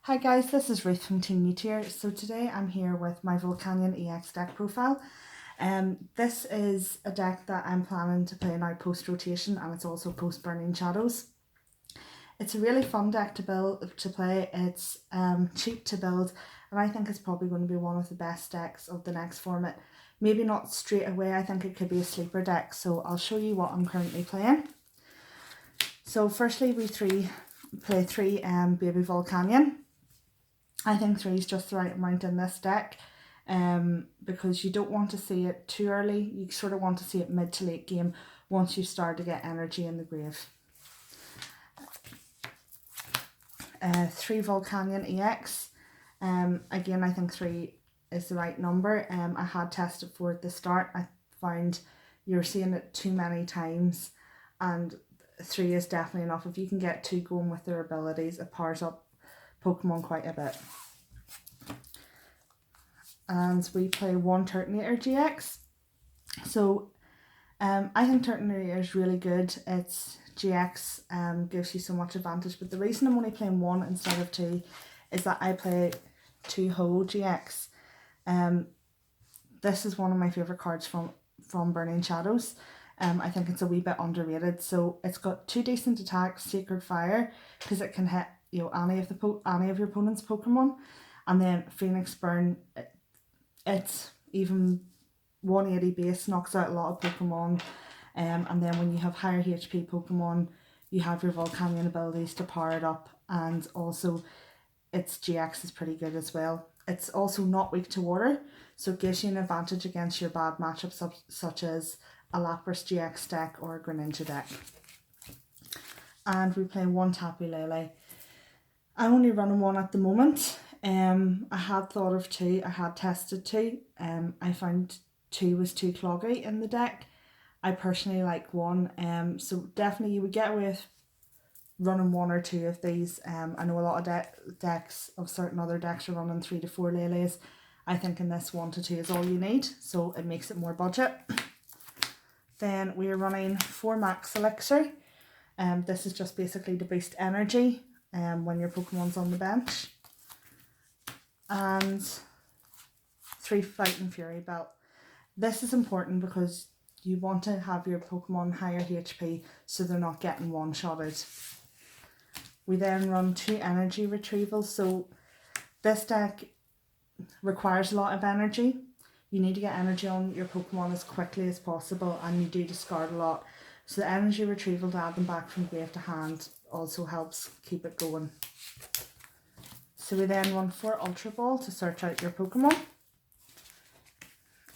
Hi guys, this is Ruth from Team Meteor. So today I'm here with my Volcanion EX deck profile. This is a deck that I'm planning to play now post-rotation, and it's also post-Burning Shadows. It's a really fun deck to play. It's cheap to build, and I think it's probably going to be one of the best decks of the next format. Maybe not straight away, I think it could be a sleeper deck, so I'll show you what I'm currently playing. So firstly we play three baby Volcanion. I think 3 is just the right amount in this deck because you don't want to see it too early. You sort of want to see it mid to late game once you start to get energy in the grave. 3 Volcanion EX. Again, I think 3 is the right number. I had tested for it at the start. I found you're seeing it too many times, and 3 is definitely enough. If you can get 2 going with their abilities, it powers up Pokemon quite a bit. And we play 1 Turtonator GX. So I think Turtonator is really good. Its GX gives you so much advantage, but the reason I'm only playing 1 instead of 2 is that I play 2 Ho GX. This is one of my favourite cards from Burning Shadows. I think it's a wee bit underrated. So it's got 2 decent attacks, Sacred Fire, because it can hit any of your opponent's Pokemon, and then Phoenix Burn. It's even 180 base, knocks out a lot of Pokemon, and then when you have higher HP Pokemon, you have your Volcanion abilities to power it up, and also its GX is pretty good as well. It's also not weak to water, so it gives you an advantage against your bad matchups such as a Lapras GX deck or a Greninja deck. And we play 1 Tapu Lele. I'm only running 1 at the moment. I had thought of 2, I had tested 2. I found 2 was too cloggy in the deck. I personally like 1. So definitely you would get away with running 1 or 2 of these. I know a lot of decks of certain other decks are running 3 to 4 Leles. I think in this 1 to 2 is all you need, so it makes it more budget. Then we are running 4 Max Elixir. This is just basically to boost energy when your Pokemon's on the bench. And 3 Fighting Fury Belt. This is important because you want to have your Pokemon higher HP so they're not getting one-shotted. We then run 2 Energy Retrievals. So this deck requires a lot of energy. You need to get energy on your Pokemon as quickly as possible, and you do discard a lot. So the Energy Retrieval to add them back from grave to hand also helps keep it going. So we then run 4 Ultra Ball to search out your Pokemon.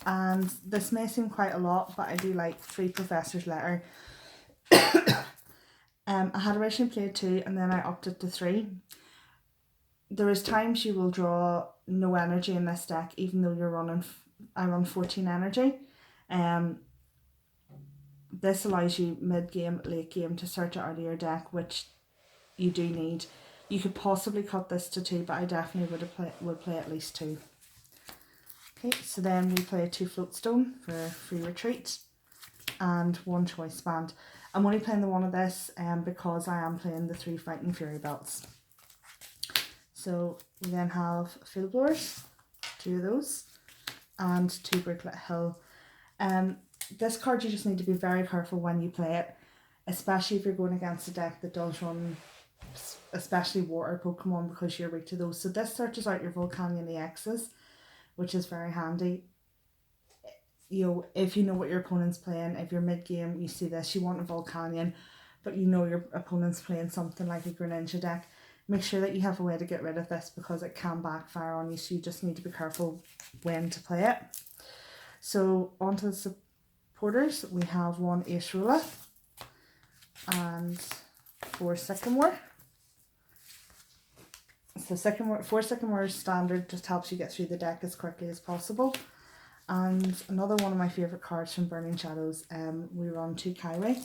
And this may seem quite a lot, but I do like 3 Professor's Letter. I had originally played 2 and then I upped it to 3. There is times you will draw no energy in this deck, even though I run 14 energy. This allows you mid-game, late game to search it out of your deck, which you do need. You could possibly cut this to 2, but I definitely would play at least 2. Okay, so then we play 2 Floatstone for free retreat and 1 Choice Band. I'm only playing the 1 of this because I am playing the 3 Fighting Fury Belts. So we then have Field Blowers, 2 of those, and 2 Bricklet Hill. This card you just need to be very careful when you play it, especially if you're going against a deck that does run especially water Pokemon because you're weak to those. So this searches out your Volcanion EXs, which is very handy. If you know what your opponent's playing, if you're mid-game, you see this, you want a Volcanion, but you know your opponent's playing something like a Greninja deck, make sure that you have a way to get rid of this because it can backfire on you, so you just need to be careful when to play it. So onto the supporters, we have 1 Acerola and 4 Sycamore. So 4 Sycamore standard just helps you get through the deck as quickly as possible. And another one of my favourite cards from Burning Shadows, we run 2 Kaiway.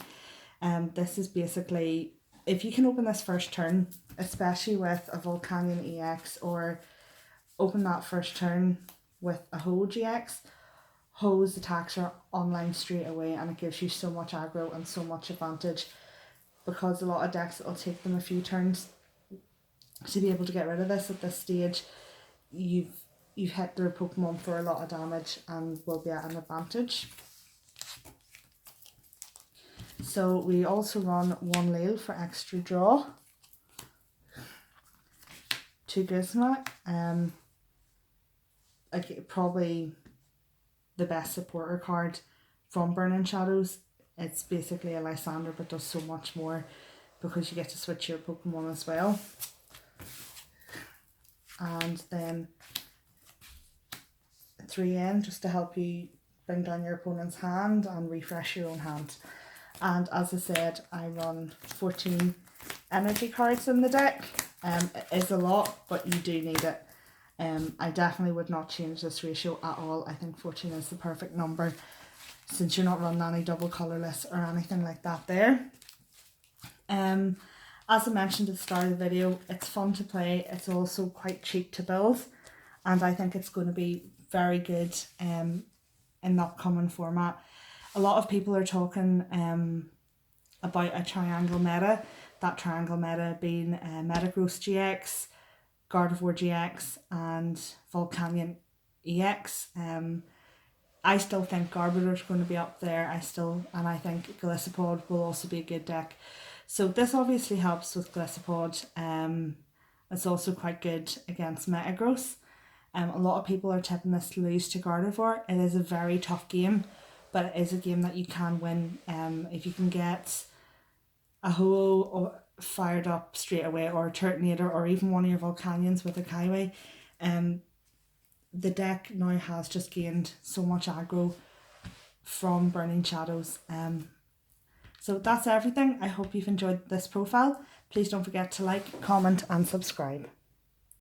This is basically, if you can open this first turn, especially with a Volcanion EX, or open that first turn with a Ho GX, Ho's attacks are online straight away, and it gives you so much aggro and so much advantage because a lot of decks, it'll take them a few turns to be able to get rid of this at this stage, you've hit their Pokemon for a lot of damage and will be at an advantage. So we also run 1 Lille for extra draw, 2 Guzma, like probably the best supporter card from Burning Shadows. It's basically a Lysander but does so much more because you get to switch your Pokemon as well. And then 3N just to help you bring down your opponent's hand and refresh your own hand. And as I said, I run 14 energy cards in the deck. It is a lot, but you do need it. I definitely would not change this ratio at all. I think 14 is the perfect number since you're not running any double colourless or anything like that there. As I mentioned at the start of the video, it's fun to play. It's also quite cheap to build, and I think it's going to be very good in the upcoming format. A lot of people are talking about a triangle meta, that triangle meta being Metagross GX, Gardevoir GX and Volcanion EX. I still think Garbodor is going to be up there. And I think Gliscopod will also be a good deck. So this obviously helps with Gliscopod. It's also quite good against Metagross. A lot of people are tipping this to lose to Gardevoir. It is a very tough game, but it is a game that you can win if you can get a Ho fired up straight away, or a Turtonator, or even one of your Volcanions with a Kaiway. The deck now has just gained so much aggro from Burning Shadows. So that's everything. I hope you've enjoyed this profile. Please don't forget to like, comment and subscribe.